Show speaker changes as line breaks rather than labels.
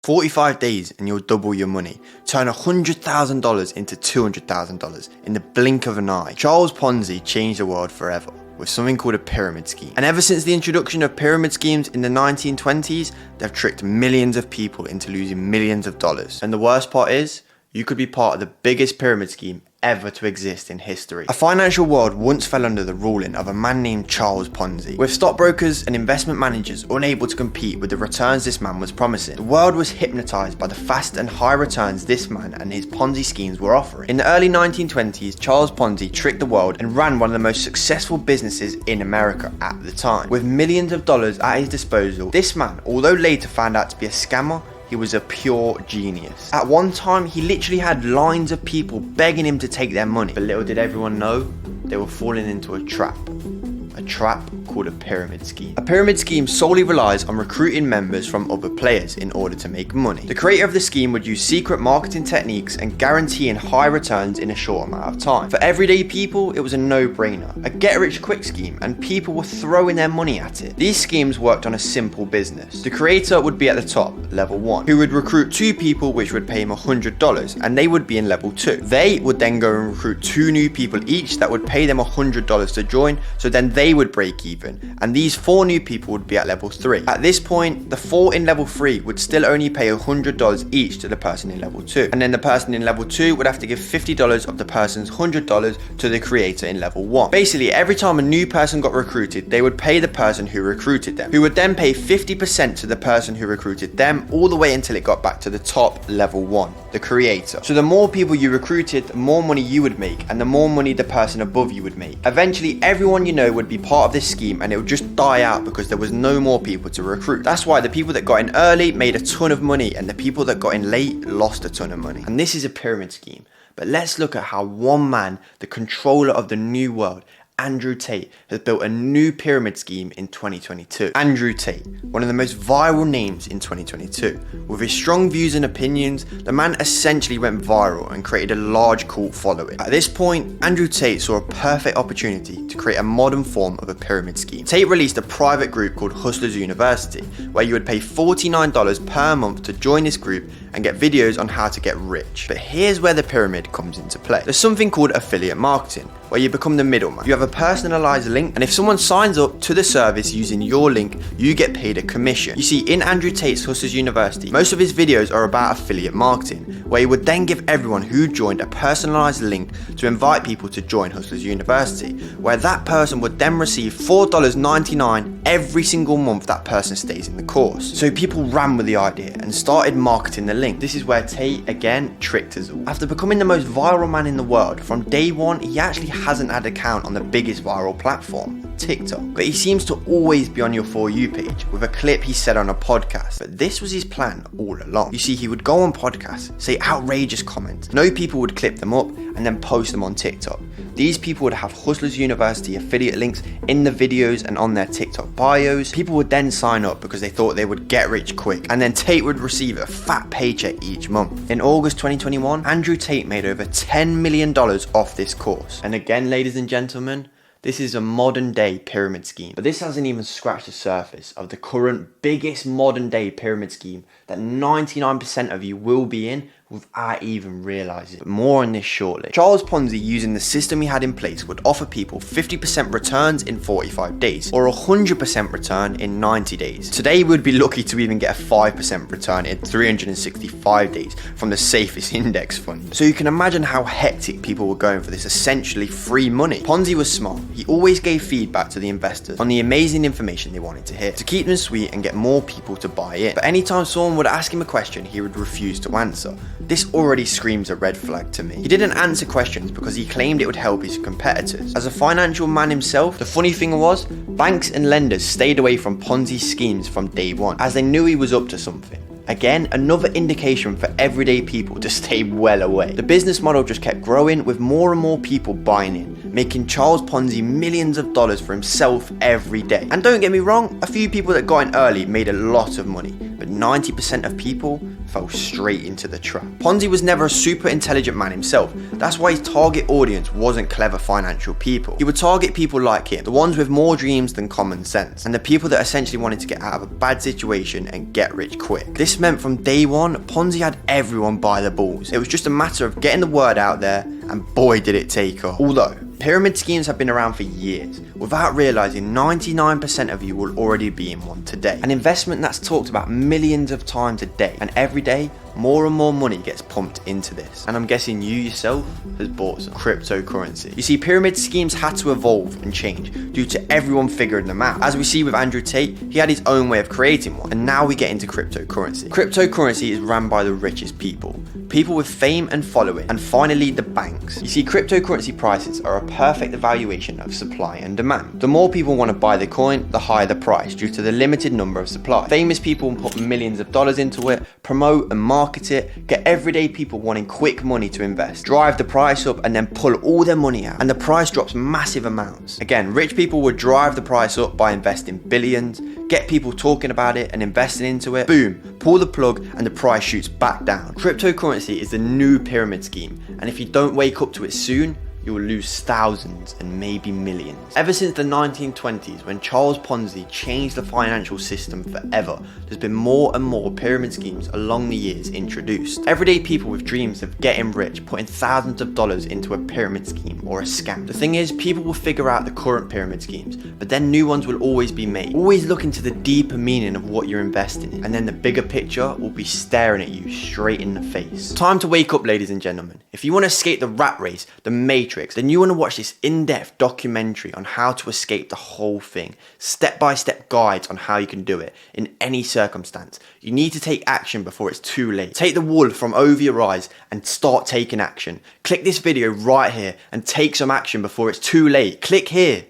45 days and you'll double your money. Turn $100,000 into $200,000 in the blink of an eye. Charles Ponzi changed the world forever with something called a pyramid scheme. And ever since the introduction of pyramid schemes in the 1920s, they've tricked millions of people into losing millions of dollars. And the worst part is, you could be part of the biggest pyramid scheme ever to exist in history. A financial world once fell under the ruling of a man named Charles Ponzi, with stockbrokers and investment managers unable to compete with the returns this man was promising. The world was hypnotized by the fast and high returns this man and his Ponzi schemes were offering. In the early 1920s, Charles Ponzi tricked the world and ran one of the most successful businesses in America at the time. With millions of dollars at his disposal, this man, although later found out to be a scammer, he was a pure genius. At one time, he literally had lines of people begging him to take their money. But little did everyone know, they were falling into a trap. A trap called a pyramid scheme. A pyramid scheme solely relies on recruiting members from other players in order to make money. The creator of the scheme would use secret marketing techniques and guaranteeing high returns in a short amount of time. For everyday people, it was a no-brainer, a get-rich-quick scheme, and people were throwing their money at it. These schemes worked on a simple business. The creator would be at the top, level 1, who would recruit 2 people which would pay him $100, and they would be in level 2. They would then go and recruit 2 new people each that would pay them $100 to join, so then they would break even, and these 4 new people would be at level 3. At this point, the 4 in level 3 would still only pay $100 each to the person in level 2, and then the person in level 2 would have to give $50 of the person's $100 to the creator in level 1. Basically, every time a new person got recruited, they would pay the person who recruited them, who would then pay 50% to the person who recruited them, all the way until it got back to the top level 1, the creator. So the more people you recruited, the more money you would make, and the more money the person above you would make. Eventually, everyone you know would be part of this scheme, and it would just die out because there was no more people to recruit. That's why the people that got in early made a ton of money, and the people that got in late lost a ton of money. And this is a pyramid scheme. But let's look at how one man, the controller of the new world, Andrew Tate, has built a new pyramid scheme in 2022. Andrew Tate, one of the most viral names in 2022. With his strong views and opinions, the man essentially went viral and created a large cult following. At this point, Andrew Tate saw a perfect opportunity to create a modern form of a pyramid scheme. Tate released a private group called Hustlers University, where you would pay $49 per month to join this group and get videos on how to get rich. But here's where the pyramid comes into play. There's something called affiliate marketing, where you become the middleman. You have a personalized link, and if someone signs up to the service using your link, you get paid a commission. You see, in Andrew Tate's Hustlers University, most of his videos are about affiliate marketing, where he would then give everyone who joined a personalized link to invite people to join Hustlers University, where that person would then receive $4.99 every single month that person stays in the course. So people ran with the idea and started marketing the link. This is where Tate again tricked us all. After becoming the most viral man in the world, from day one, he actually hasn't had an account on the biggest viral platform, TikTok. But he seems to always be on your For You page with a clip he said on a podcast. But this was his plan all along. You see, he would go on podcasts, say outrageous comments, know people would clip them up and then post them on TikTok. These people would have Hustlers University affiliate links in the videos and on their TikTok bios. People would then sign up because they thought they would get rich quick, and then Tate would receive a fat paycheck each month. In August 2021, Andrew Tate made over $10 million off this course. And again, ladies and gentlemen, this is a modern day pyramid scheme, but this hasn't even scratched the surface of the current biggest modern day pyramid scheme that 99% of you will be in without even realizing. But more on this shortly. Charles Ponzi, using the system he had in place, would offer people 50% returns in 45 days or 100% return in 90 days. Today we'd be lucky to even get a 5% return in 365 days from the safest index fund. So you can imagine how hectic people were going for this essentially free money. Ponzi was smart. He always gave feedback to the investors on the amazing information they wanted to hear to keep them sweet and get more people to buy in. But anytime someone would ask him a question, he would refuse to answer. This already screams a red flag to me. He didn't answer questions because he claimed it would help his competitors. As a financial man himself, the funny thing was, banks and lenders stayed away from Ponzi's schemes from day one, as they knew he was up to something. Again, another indication for everyday people to stay well away. The business model just kept growing with more and more people buying in, making Charles Ponzi millions of dollars for himself every day. And don't get me wrong, a few people that got in early made a lot of money, but 90% of people fell straight into the trap. Ponzi was never a super intelligent man himself. That's why his target audience wasn't clever financial people. He would target people like him, the ones with more dreams than common sense, and the people that essentially wanted to get out of a bad situation and get rich quick. This meant from day one, Ponzi had everyone by the balls. It was just a matter of getting the word out there, and boy did it take off. Although, pyramid schemes have been around for years, without realizing 99% of you will already be in one today. An investment that's talked about millions of times a day, and every day, more and more money gets pumped into this. And I'm guessing you yourself has bought some cryptocurrency. You see, pyramid schemes had to evolve and change due to everyone figuring them out. As we see with Andrew Tate, he had his own way of creating one, and now we get into cryptocurrency. Cryptocurrency is ran by the richest people with fame and following, and finally the banks. You see, cryptocurrency prices are a perfect evaluation of supply and demand. The more people want to buy the coin, the higher the price due to the limited number of supply. Famous people put millions of dollars into it, promote and market it, get everyday people wanting quick money to invest, drive the price up and then pull all their money out, and the price drops massive amounts. Again, rich people would drive the price up by investing billions, get people talking about it and investing into it, boom, pull the plug and the price shoots back down. Cryptocurrency is the new pyramid scheme, and if you don't wake up to it soon, you will lose thousands and maybe millions. Ever since the 1920s, when Charles Ponzi changed the financial system forever, there's been more and more pyramid schemes along the years introduced. Everyday people with dreams of getting rich, putting thousands of dollars into a pyramid scheme or a scam. The thing is, people will figure out the current pyramid schemes, but then new ones will always be made. Always look into the deeper meaning of what you're investing in, and then the bigger picture will be staring at you straight in the face. Time to wake up, ladies and gentlemen. If you want to escape the rat race, the matrix, then you want to watch this in-depth documentary on how to escape the whole thing. Step-by-step guides on how you can do it in any circumstance. You need to take action before it's too late. Take the wool from over your eyes and start taking action. Click this video right here and take some action before it's too late. Click here.